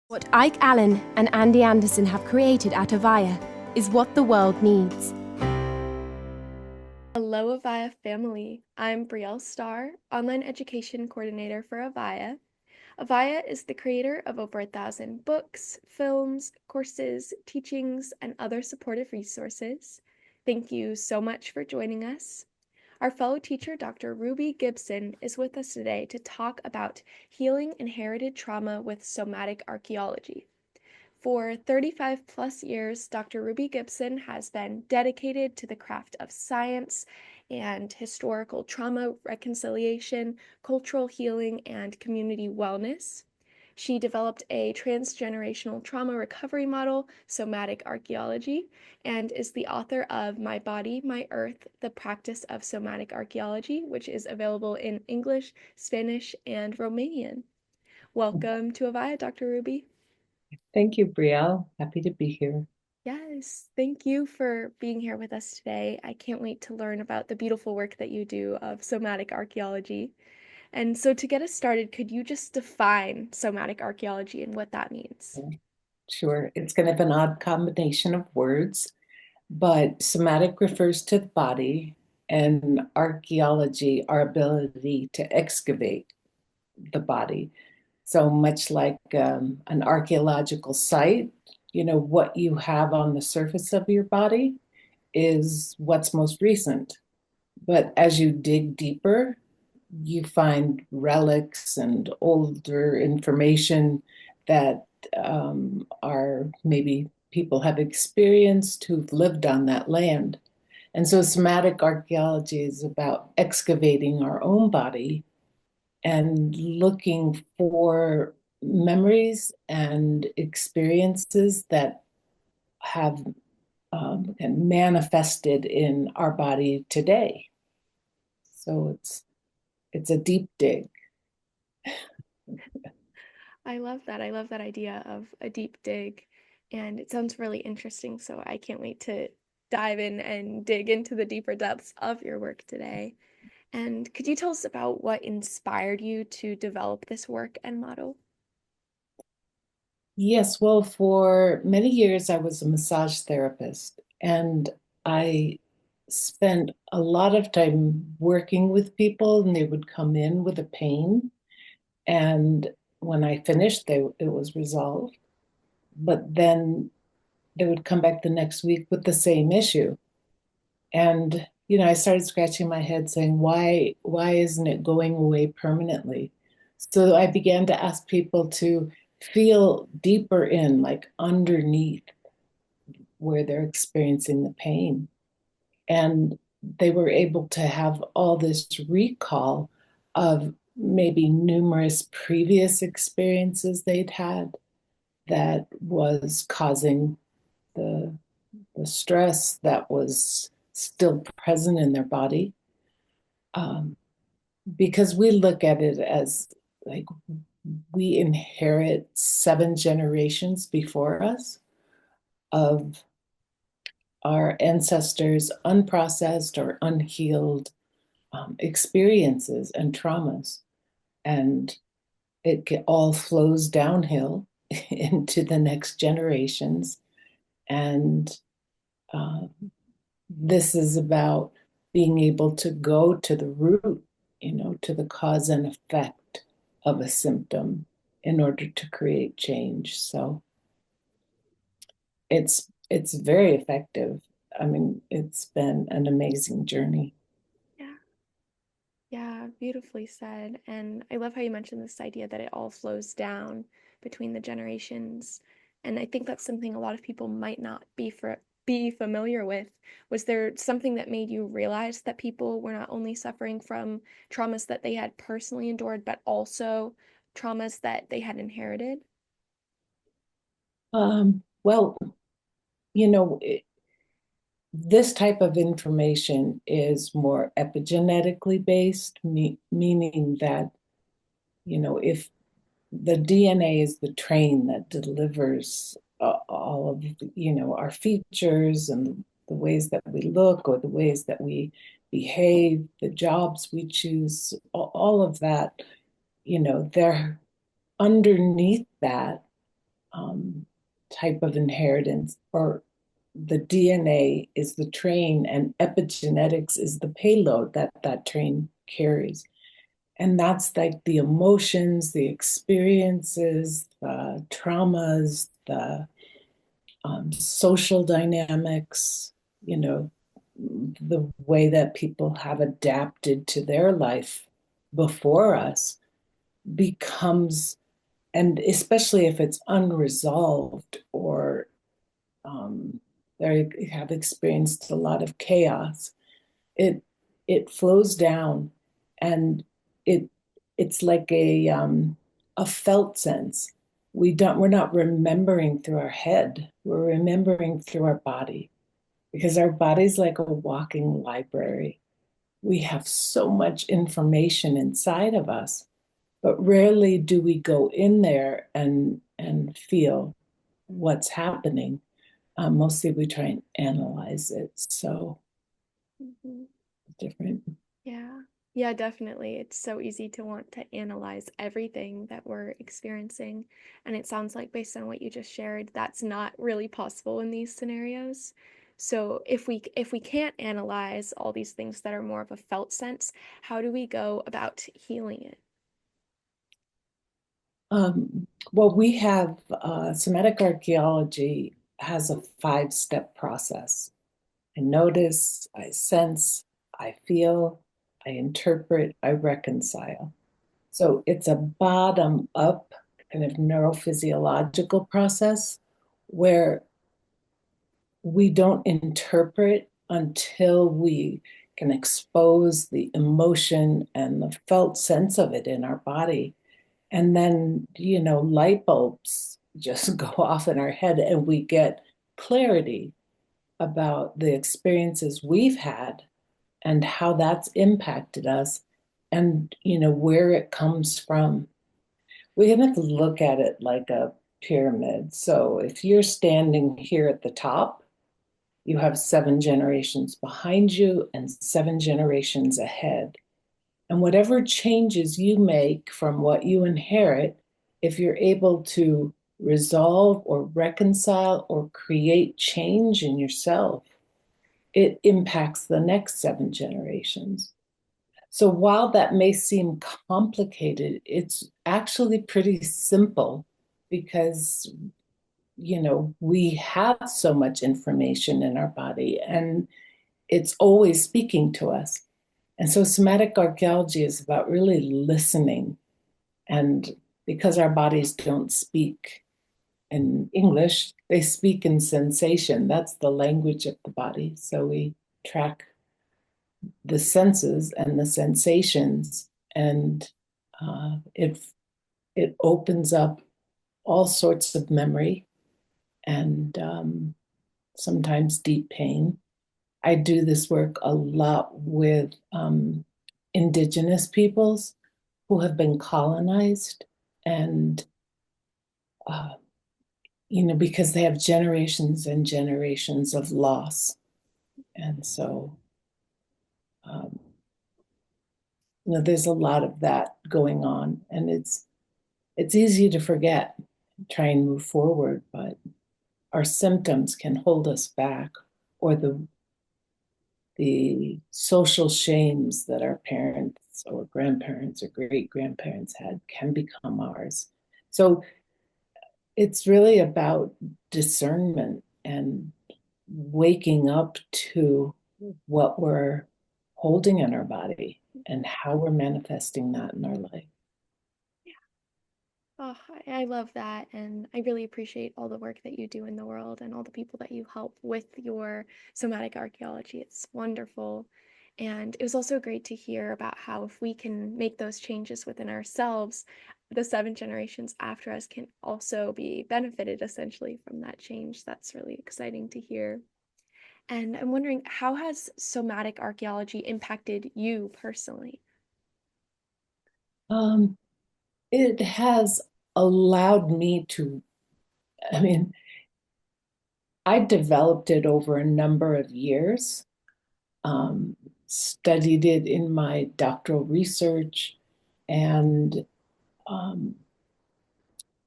What Ike Allen and Andy Anderson have created at Avaya is what the world needs. Hello, Avaya family. I'm Brielle Starr, Online Education Coordinator for Avaya. Avaya is the creator of over 1,000 books, films, courses, teachings, and other supportive resources. Thank you so much for joining us. Our fellow teacher, Dr. Ruby Gibson, is with us today to talk about healing inherited trauma with somatic archaeology. For 35 plus years, Dr. Ruby Gibson has been dedicated to the craft of science and historical trauma reconciliation, cultural healing, and community wellness. She developed a transgenerational trauma recovery model, Somatic Archaeology, and is the author of My Body, My Earth, The Practice of Somatic Archaeology, which is available in English, Spanish, and Romanian. Welcome to Avaya, Dr. Ruby. Thank you, Brielle. Happy to be here. Yes, thank you for being here with us today. I can't wait to learn about the beautiful work that you do of somatic archaeology. And so, to get us started, could you just define somatic archaeology and what that means? Sure, it's kind of an odd combination of words, but somatic refers to the body, and archaeology, our ability to excavate the body. So much like an archaeological site, what you have on the surface of your body is what's most recent. But as you dig deeper, you find relics and older information that are maybe people have experienced who've lived on that land. And so somatic archaeology is about excavating our own body and looking for memories and experiences that have manifested in our body today. So it's a deep dig. I love that. I love that idea of a deep dig, and it sounds really interesting. So, I can't wait to dive in and dig into the deeper depths of your work today. And could you tell us about what inspired you to develop this work and model? Yes, well, for many years I was a massage therapist, and I spent a lot of time working with people, and they would come in with a pain. And when I finished, it was resolved. But then they would come back the next week with the same issue. And, I started scratching my head saying, why isn't it going away permanently? So I began to ask people to feel deeper in, like underneath where they're experiencing the pain. And they were able to have all this recall of maybe numerous previous experiences they'd had that was causing the, the stress that was still present in their body. Um, because we look at it as like we inherit 7 generations before us of our ancestors' unprocessed or unhealed experiences and traumas. And all flows downhill into the next generations. And uh, this is about being able to go to the root, to the cause and effect of a symptom in order to create change. So it's very effective. I mean, it's been an amazing journey. Yeah. Yeah, beautifully said. And I love how you mentioned this idea that it all flows down between the generations. And I think that's something a lot of people might not be familiar with. Was there something that made you realize that people were not only suffering from traumas that they had personally endured, but also traumas that they had inherited? Well, you know, it, this type of information is more epigenetically based, meaning that, if the DNA is the train that delivers all of, our features and the ways that we look or the ways that we behave, the jobs we choose, all of that, they're underneath that um, type of inheritance, or the DNA is the train and epigenetics is the payload that that train carries. And that's like the emotions, the experiences, the traumas, the social dynamics, you know, the way that people have adapted to their life before us becomes, and especially if it's unresolved or um, they have experienced a lot of chaos, it it flows down, and it it's like a felt sense. We're not remembering through our head. We're remembering through our body because our body's like a walking library. We have so much information inside of us, but rarely do we go in there and feel what's happening. Mostly we try and analyze it. So Mhm. different. Yeah. Yeah, definitely. It's so easy to want to analyze everything that we're experiencing. And it sounds like, based on what you just shared, that's not really possible in these scenarios. So if we can't analyze all these things that are more of a felt sense, how do we go about healing it? Well, we have somatic archaeology has a 5-step process. I notice, I sense, I feel, I interpret, I reconcile. So it's a bottom up kind of neurophysiological process where we don't interpret until we can expose the emotion and the felt sense of it in our body. And then, light bulbs just go off in our head and we get clarity about the experiences we've had and how that's impacted us and, where it comes from. We have to look at it like a pyramid. So if you're standing here at the top, you have 7 generations behind you and 7 generations ahead. And whatever changes you make from what you inherit, if you're able to resolve or reconcile or create change in yourself, it impacts the next 7 generations. So while that may seem complicated, it's actually pretty simple because, we have so much information in our body and it's always speaking to us. And so somatic archaeology is about really listening. And because our bodies don't speak in English, they speak in sensation. That's the language of the body. So we track the senses and the sensations, and it opens up all sorts of memory and sometimes deep pain. I do this work a lot with indigenous peoples who have been colonized and uh, because they have generations and generations of loss. And so um, there's a lot of that going on, and it's easy to forget, try and move forward, but our symptoms can hold us back, or the social shames that our parents or grandparents or great grandparents had can become ours. So it's really about discernment and waking up to what we're holding in our body and how we're manifesting that in our life. Oh, I love that. And I really appreciate all the work that you do in the world and all the people that you help with your somatic archaeology. It's wonderful. And it was also great to hear about how if we can make those changes within ourselves, the 7 generations after us can also be benefited essentially from that change. That's really exciting to hear. And I'm wondering, how has somatic archaeology impacted you personally? Um, it has allowed me to, I mean, I developed it over a number of years, studied it in my doctoral research, and um,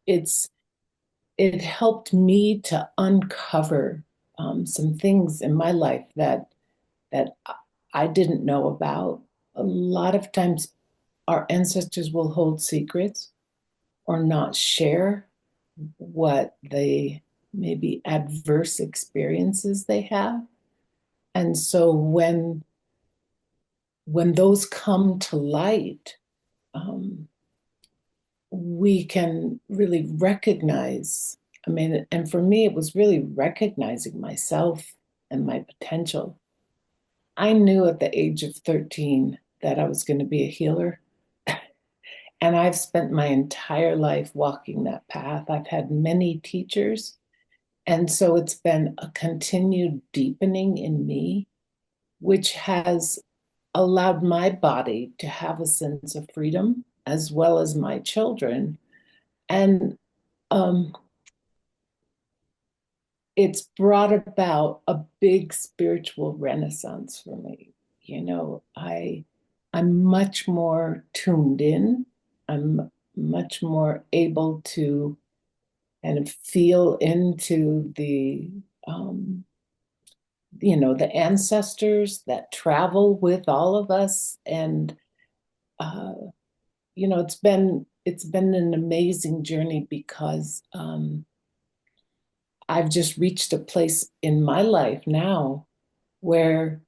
it's it helped me to uncover some things in my life that I didn't know about. A lot of times, our ancestors will hold secrets or not share what they maybe adverse experiences they have. And so when those come to light, um, we can really recognize. I mean, and for me, it was really recognizing myself and my potential. I knew at the age of 13 that I was going to be a healer. And I've spent my entire life walking that path. I've had many teachers. And so it's been a continued deepening in me, which has allowed my body to have a sense of freedom as well as my children. And um, it's brought about a big spiritual renaissance for me. I'm much more tuned in. I'm much more able to kind of feel into um, the ancestors that travel with all of us. And uh, it's been an amazing journey because I've just reached a place in my life now where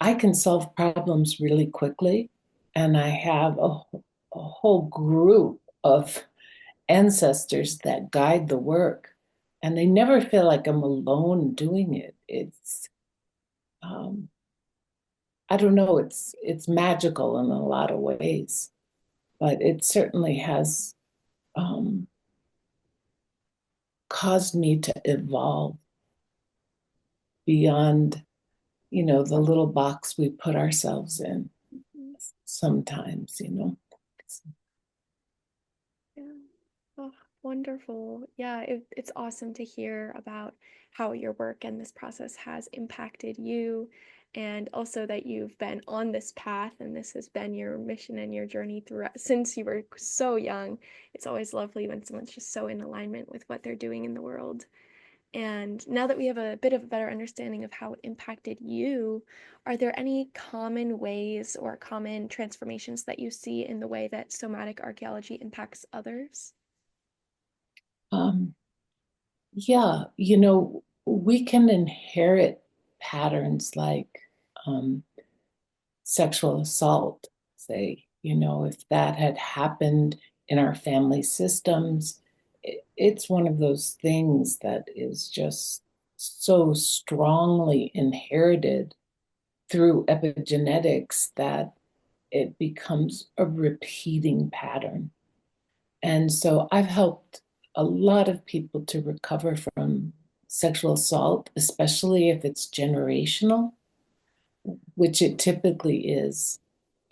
I can solve problems really quickly. And I have a whole group of ancestors that guide the work. And they never feel like I'm alone doing it. Um, I don't know, it's magical in a lot of ways, but it certainly has um, caused me to evolve beyond, the little box we put ourselves in Mhm. sometimes. Yeah. Oh, wonderful. Yeah, it's awesome to hear about how your work and this process has impacted you, and also that you've been on this path and this has been your mission and your journey throughout since you were so young. It's always lovely when someone's just so in alignment with what they're doing in the world. And now that we have a bit of a better understanding of how it impacted you, are there any common ways or common transformations that you see in the way that somatic archaeology impacts others? Um, yeah, we can inherit patterns like um, sexual assault, say, if that had happened in our family systems, it's one of those things that is just so strongly inherited through epigenetics that it becomes a repeating pattern. And so I've helped a lot of people to recover from sexual assault, especially if it's generational, which it typically is.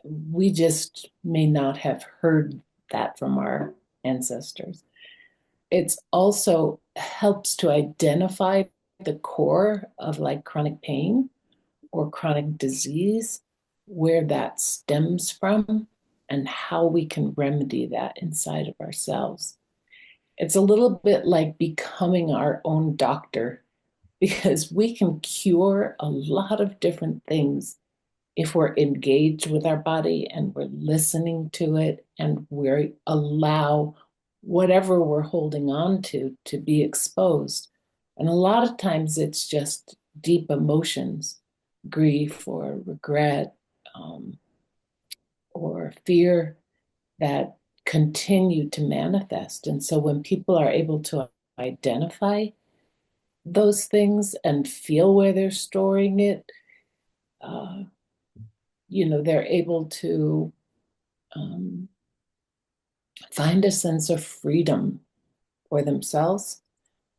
We just may not have heard that from our ancestors. It's also helps to identify the core of like chronic pain or chronic disease, where that stems from, and how we can remedy that inside of ourselves. It's a little bit like becoming our own doctor because we can cure a lot of different things if we're engaged with our body and we're listening to it and we allow whatever we're holding on to be exposed. And a lot of times it's just deep emotions, grief or regret, um, or fear that continue to manifest. And so when people are able to identify those things and feel where they're storing it, uh, they're able to um, find a sense of freedom for themselves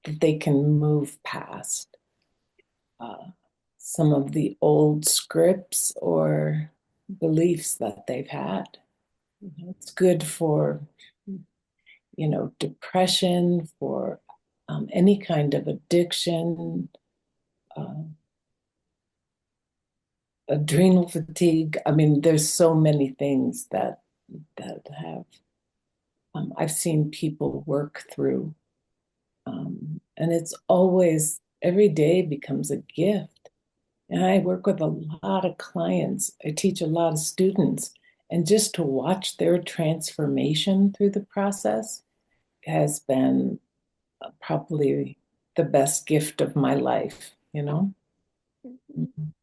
that they can move past uh, some of the old scripts or beliefs that they've had. It's good for, depression, for any kind of addiction, uh, adrenal fatigue. I mean, there's so many things that have I've seen people work through. And it's always, every day becomes a gift. And I work with a lot of clients. I teach a lot of students. And just to watch their transformation through the process has been probably the best gift of my life, you know? Mhm.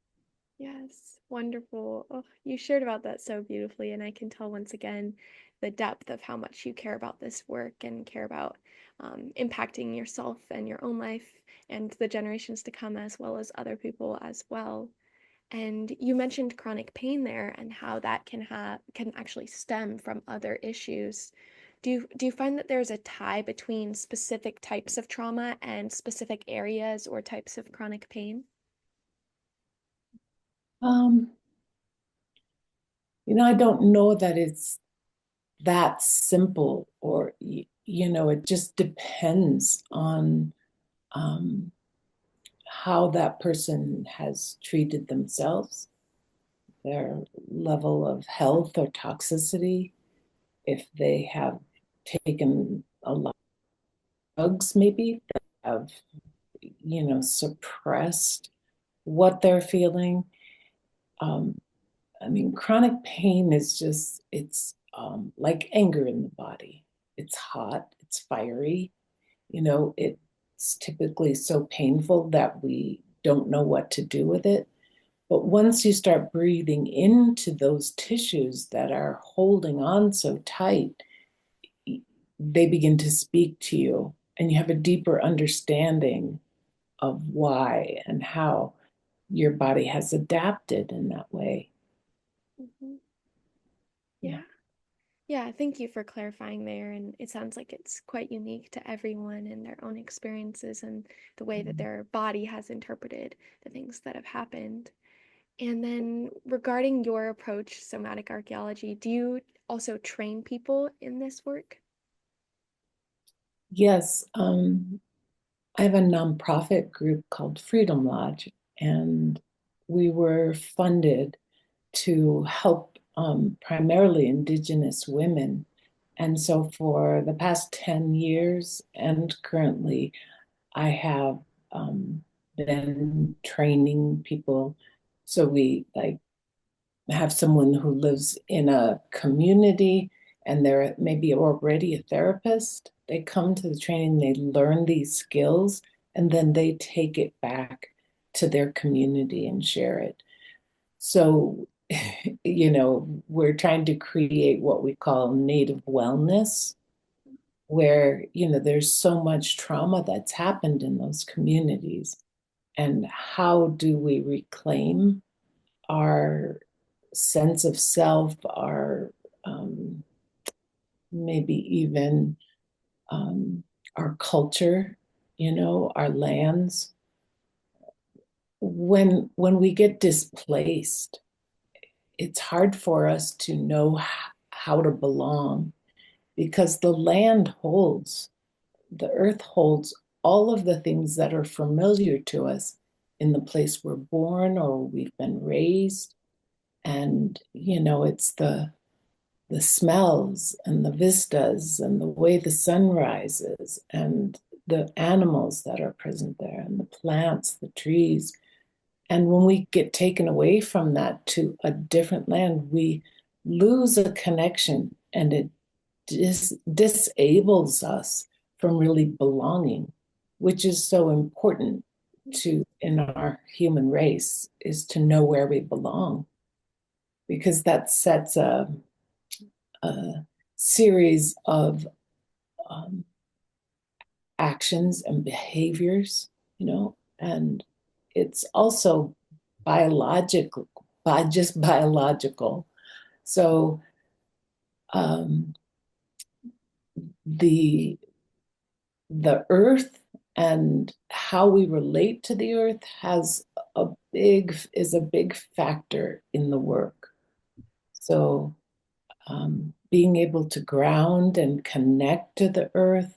Yes, wonderful. Oh, you shared about that so beautifully, and I can tell once again the depth of how much you care about this work and care about impacting yourself and your own life and the generations to come, as well as other people as well. And you mentioned chronic pain there and how that can actually stem from other issues. Do you find that there's a tie between specific types of trauma and specific areas or types of chronic pain? Um, I don't know that it's that simple, or, it just depends on um, how that person has treated themselves, their level of health or toxicity, if they have taken a lot of drugs, maybe that have, suppressed what they're feeling. Um, I mean, chronic pain is just, it's like anger in the body. It's hot, it's fiery, it's typically so painful that we don't know what to do with it. But once you start breathing into those tissues that are holding on so tight, they begin to speak to you, and you have a deeper understanding of why and how your body has adapted in that way. Mhm. Yeah. Yeah. Yeah, thank you for clarifying there. And it sounds like it's quite unique to everyone and their own experiences and the way that their body has interpreted the things that have happened. And then regarding your approach, somatic archaeology, do you also train people in this work? Yes, I have a nonprofit group called Freedom Lodge, and we were funded to help primarily Indigenous women. And so for the past 10 years and currently, I have been training people. So we like have someone who lives in a community and they're maybe already a therapist. They come to the training, they learn these skills, and then they take it back to their community and share it. So, we're trying to create what we call native wellness, where, there's so much trauma that's happened in those communities. And how do we reclaim our sense of self, our um, maybe even um, our culture, our lands. When we get displaced, it's hard for us to know how to belong, because the earth holds all of the things that are familiar to us in the place we're born or we've been raised. And, it's the smells and the vistas and the way the sun rises and the animals that are present there and the plants, the trees. And when we get taken away from that to a different land, we lose a connection, and it disables us from really belonging, which is so important to in our human race, is to know where we belong, because that sets a series of um, actions and behaviors, and it's also biological, just biological. So um, the the earth and how we relate to the earth is a big factor in the work. So being able to ground and connect to the earth,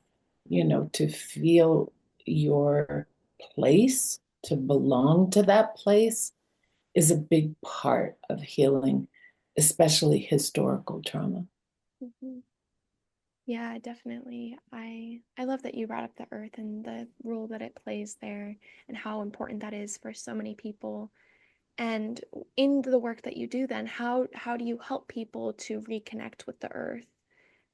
to feel your place, to belong to that place, is a big part of healing, especially historical trauma. Mhm. Yeah, definitely. I love that you brought up the earth and the role that it plays there and how important that is for so many people. And in the work that you do then, how do you help people to reconnect with the earth?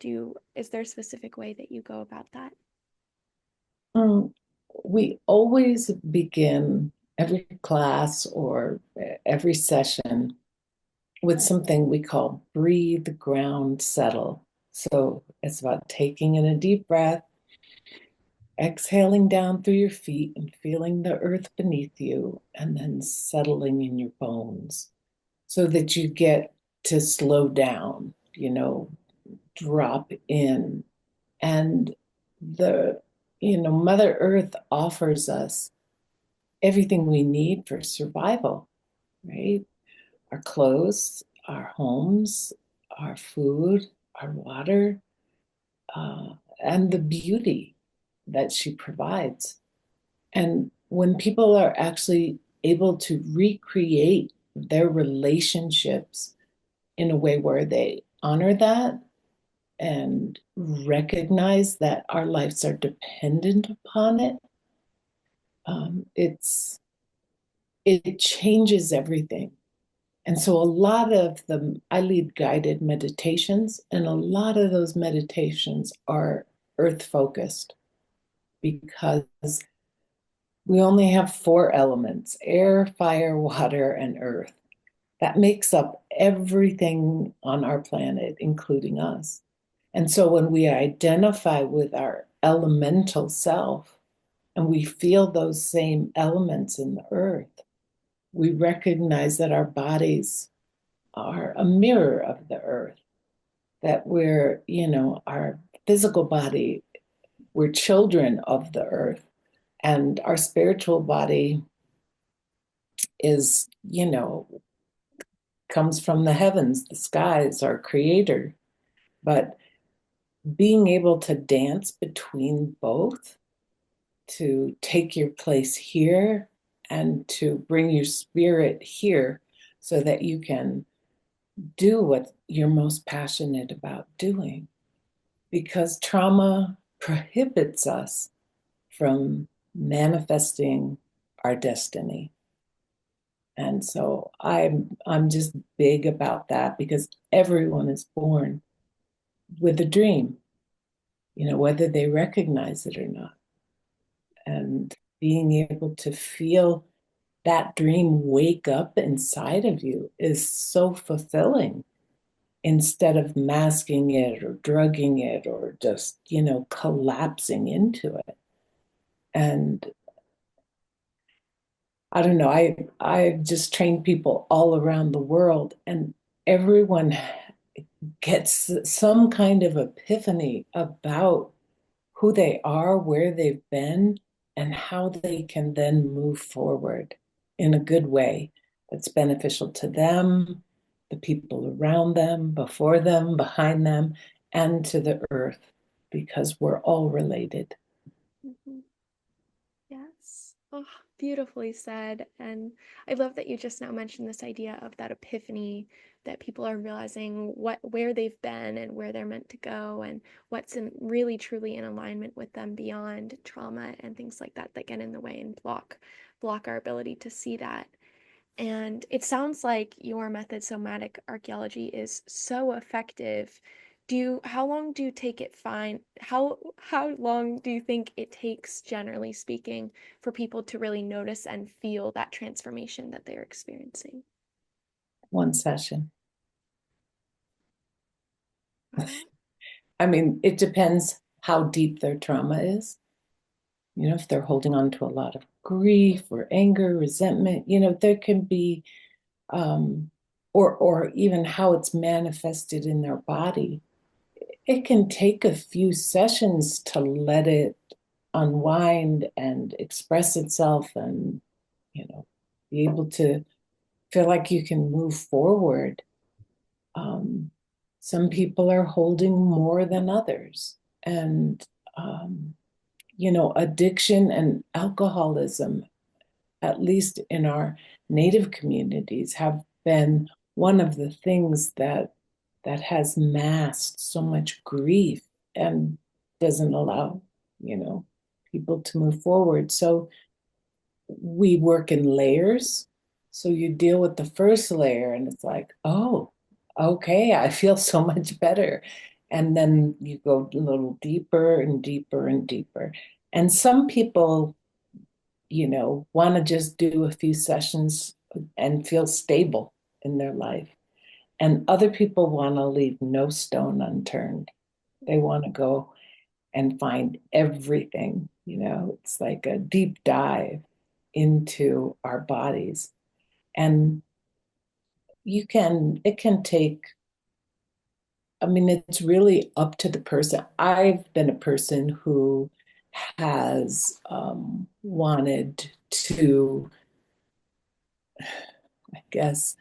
Is there a specific way that you go about that? Mm, we always begin every class or every session with something we call breathe, ground, settle. So it's about taking in a deep breath, exhaling down through your feet and feeling the earth beneath you, and then settling in your bones so that you get to slow down, drop in. And the, Mother Earth offers us everything we need for survival, right? Our clothes, our homes, our food, our water, uh, and the beauty that she provides. And when people are actually able to recreate their relationships in a way where they honor that and recognize that our lives are dependent upon it, it changes everything. And so a lot of them, I lead guided meditations, and a lot of those meditations are earth focused because we only have four elements: air, fire, water, and earth. That makes up everything on our planet, including us. And so when we identify with our elemental self and we feel those same elements in the earth, we recognize that our bodies are a mirror of the earth, that our physical body, we're children of the earth, and our spiritual body is, comes from the heavens, the skies, our creator. But being able to dance between both, to take your place here and to bring your spirit here so that you can do what you're most passionate about doing. Because trauma prohibits us from manifesting our destiny. And so I'm just big about that because everyone is born with a dream, whether they recognize it or not. And being able to feel that dream wake up inside of you is so fulfilling instead of masking it or drugging it or just, collapsing into it. And I don't know, I've just trained people all around the world, and everyone gets some kind of epiphany about who they are, where they've been, and how they can then move forward in a good way that's beneficial to them, the people around them, before them, behind them, and to the earth, because we're all related. Mhm. Yes. Oh, beautifully said. And I love that you just now mentioned this idea of that epiphany that people are realizing where they've been and where they're meant to go and what's really truly in alignment with them beyond trauma and things like that that get in the way and block our ability to see that. And it sounds like your method, somatic archaeology, is so effective. How long do you take it find, how long do you think it takes, generally speaking, for people to really notice and feel that transformation that they're experiencing? One session. Wow. I mean, it depends how deep their trauma is. If they're holding on to a lot of grief or anger, resentment, there can be, or even how it's manifested in their body. It can take a few sessions to let it unwind and express itself and, be able to feel like you can move forward. Um, some people are holding more than others. And, um, addiction and alcoholism, at least in our Native communities, have been one of the things that has masked so much grief and doesn't allow, people to move forward. So we work in layers. So you deal with the first layer and it's like, oh, okay, I feel so much better. And then you go a little deeper and deeper and deeper. And some people, want to just do a few sessions and feel stable in their life. And other people want to leave no stone unturned. They want to go and find everything. It's like a deep dive into our bodies. And it can take, I mean, it's really up to the person. I've been a person who has wanted to, I guess,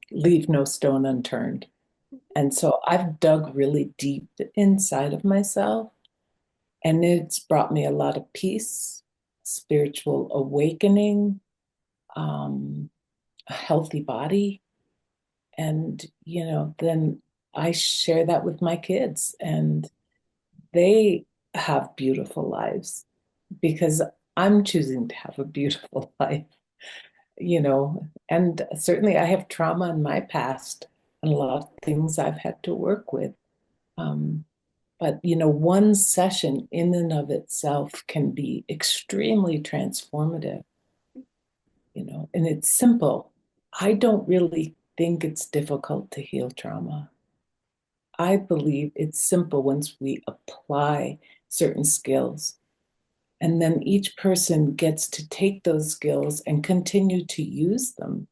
leave no stone unturned. And so I've dug really deep inside of myself, and it's brought me a lot of peace, spiritual awakening, um, a healthy body. And, then I share that with my kids, and they have beautiful lives because I'm choosing to have a beautiful life, and certainly I have trauma in my past and a lot of things I've had to work with. Um, but, one session in and of itself can be extremely transformative, and it's simple. I don't really think it's difficult to heal trauma. I believe it's simple once we apply certain skills. And then each person gets to take those skills and continue to use them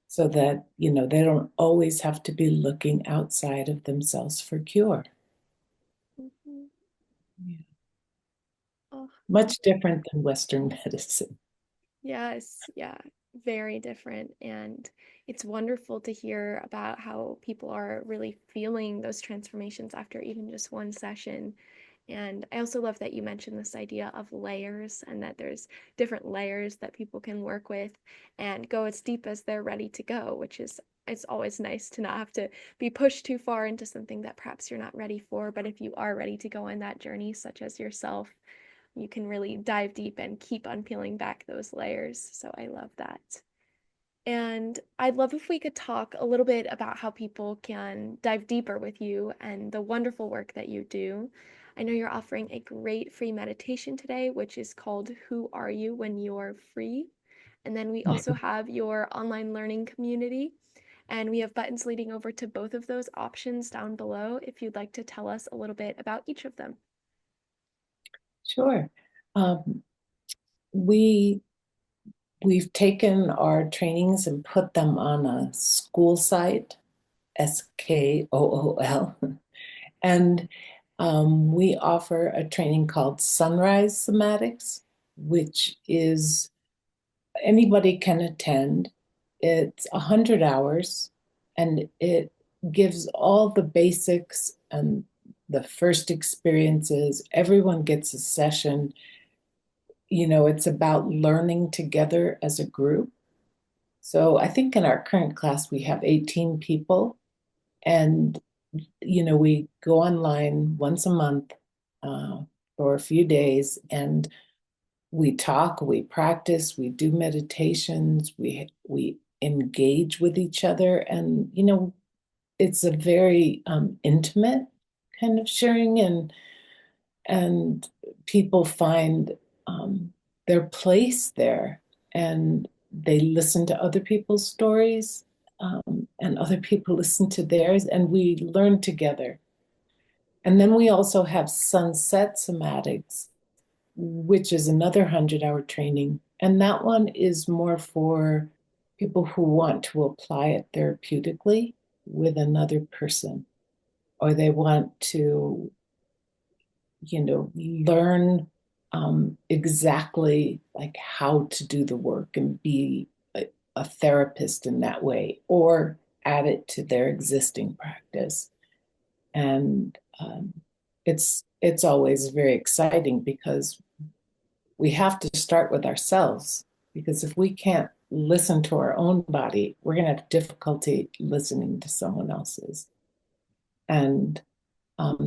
so that, they don't always have to be looking outside of themselves for cure. Mhm. Yeah. Oh, Much different than Western medicine. yes, yeah, very different. And it's wonderful to hear about how people are really feeling those transformations after even just one session. And I also love that you mentioned this idea of layers and that there's different layers that people can work with and go as deep as they're ready to go, which is it's always nice to not have to be pushed too far into something that perhaps you're not ready for. But if you are ready to go on that journey, such as yourself, you can really dive deep and keep on peeling back those layers. So I love that. And I'd love if we could talk a little bit about how people can dive deeper with you and the wonderful work that you do. I know you're offering a great free meditation today, which is called Who Are You When You're Free? And then we also have your online learning community. And we have buttons leading over to both of those options down below if you'd like to tell us a little bit about each of them. Sure. Um, we we've taken our trainings and put them on a school site, SKOOL, and we offer a training called Sunrise Somatics, which is anybody can attend. It's 100 hours, and it gives all the basics and the first experiences. Everyone gets a session. It's about learning together as a group. So I think in our current class, we have 18 people, and, we go online once a month uh, for a few days, and we talk, we practice, we do meditations, we engage with each other, and, it's a very intimate kind of sharing, and people find um, their place there, and they listen to other people's stories, and other people listen to theirs, and we learn together. And then we also have sunset somatics, which is another 100-hour training, and that one is more for people who want to apply it therapeutically with another person, or they want to learn exactly like how to do the work and be a therapist in that way, or add it to their existing practice. And it's always very exciting because we have to start with ourselves. Because if we can't listen to our own body, we're going to have difficulty listening to someone else's. And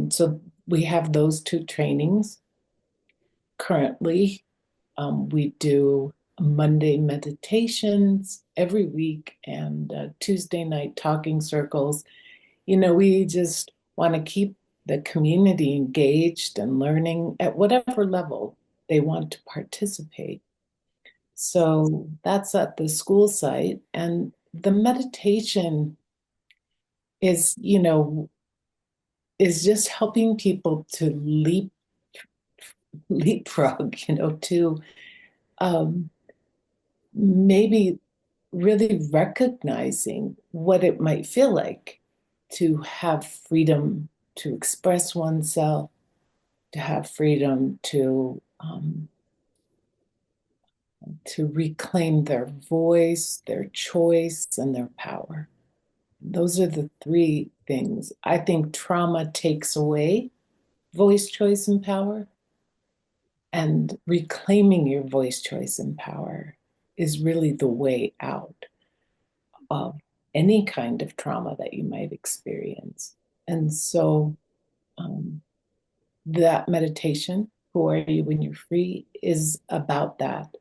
so we have those two trainings currently. We do Monday meditations every week and Tuesday night talking circles. We just want to keep the community engaged and learning at whatever level they want to participate. So that's at the school site. And the meditation is just helping people to leapfrog, to um, maybe really recognizing what it might feel like to have freedom to express oneself, to have freedom to reclaim their voice, their choice, and their power. Those are the three things. I think trauma takes away voice, choice, and power. And reclaiming your voice, choice, and power is really the way out of any kind of trauma that you might experience. And so that meditation, Who Are You When You're Free, is about that.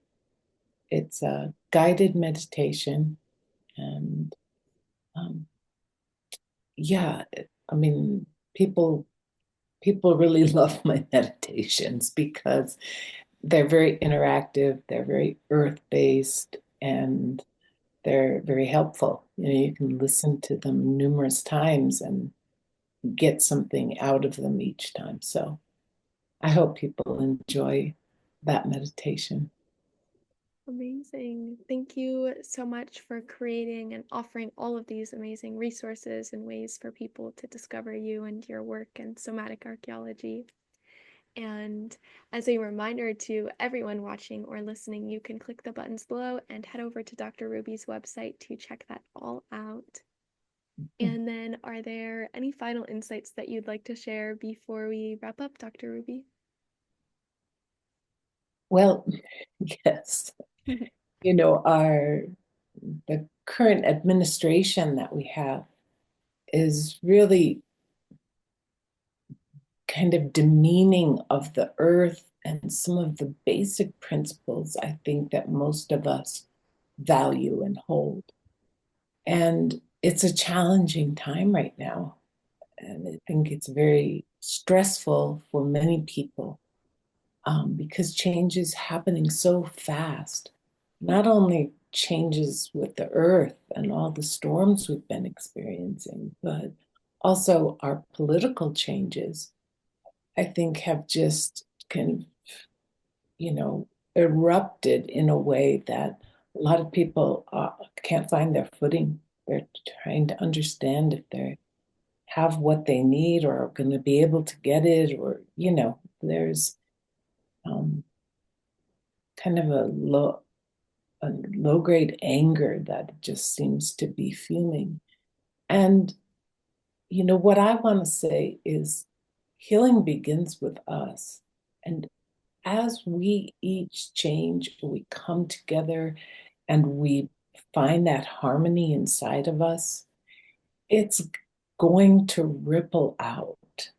It's a guided meditation. And yeah, I mean, people really love my meditations because they're very interactive, they're very earth-based, and they're very helpful. You can listen to them numerous times and get something out of them each time. So I hope people enjoy that meditation. Amazing. Thank you so much for creating and offering all of these amazing resources and ways for people to discover you and your work in somatic archaeology. And as a reminder to everyone watching or listening, you can click the buttons below and head over to Dr. Ruby's website to check that all out. And then, are there any final insights that you'd like to share before we wrap up, Dr. Ruby? Well, yes. The current administration that we have is really kind of demeaning of the earth and some of the basic principles I think that most of us value and hold. And it's a challenging time right now. And I think it's very stressful for many people because change is happening so fast. Not only changes with the earth and all the storms we've been experiencing, but also our political changes, I think, have just kind of, erupted in a way that a lot of people can't find their footing. They're trying to understand if they have what they need or are going to be able to get it, or, there's kind of a low grade anger that just seems to be fuming. And, what I want to say is healing begins with us. And as we each change, we come together and we find that harmony inside of us, it's going to ripple out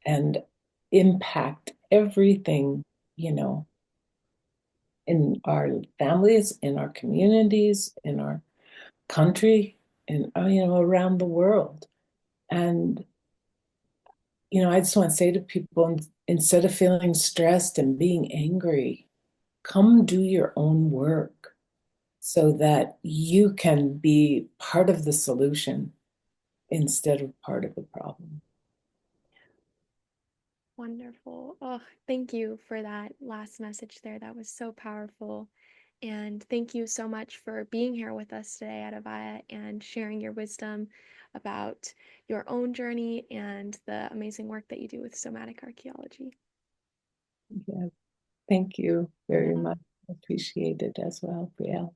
and impact everything, in our families, in our communities, in our country, and, around the world. And, I just want to say to people, instead of feeling stressed and being angry, come do your own work so that you can be part of the solution instead of part of the problem. Wonderful. Oh, thank you for that last message there. That was so powerful. And thank you so much for being here with us today at Avaya and sharing your wisdom about your own journey and the amazing work that you do with somatic archaeology. Yeah, thank you very much. Appreciate it as well, Brielle.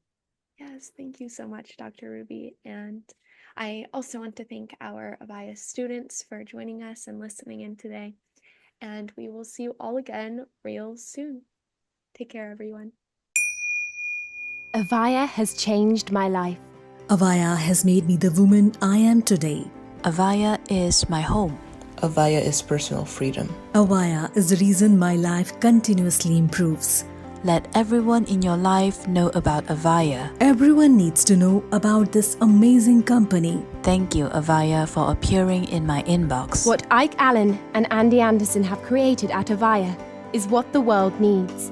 Yes, thank you so much, Dr. Ruby. And I also want to thank our Avaya students for joining us and listening in today. And we will see you all again real soon. Take care, everyone. Avaya has changed my life. Avaya has made me the woman I am today. Avaya is my home. Avaya is personal freedom. Avaya is the reason my life continuously improves. Let everyone in your life know about Avaya. Everyone needs to know about this amazing company. Thank you, Avaya, for appearing in my inbox. What Ike Allen and Andy Anderson have created at Avaya is what the world needs.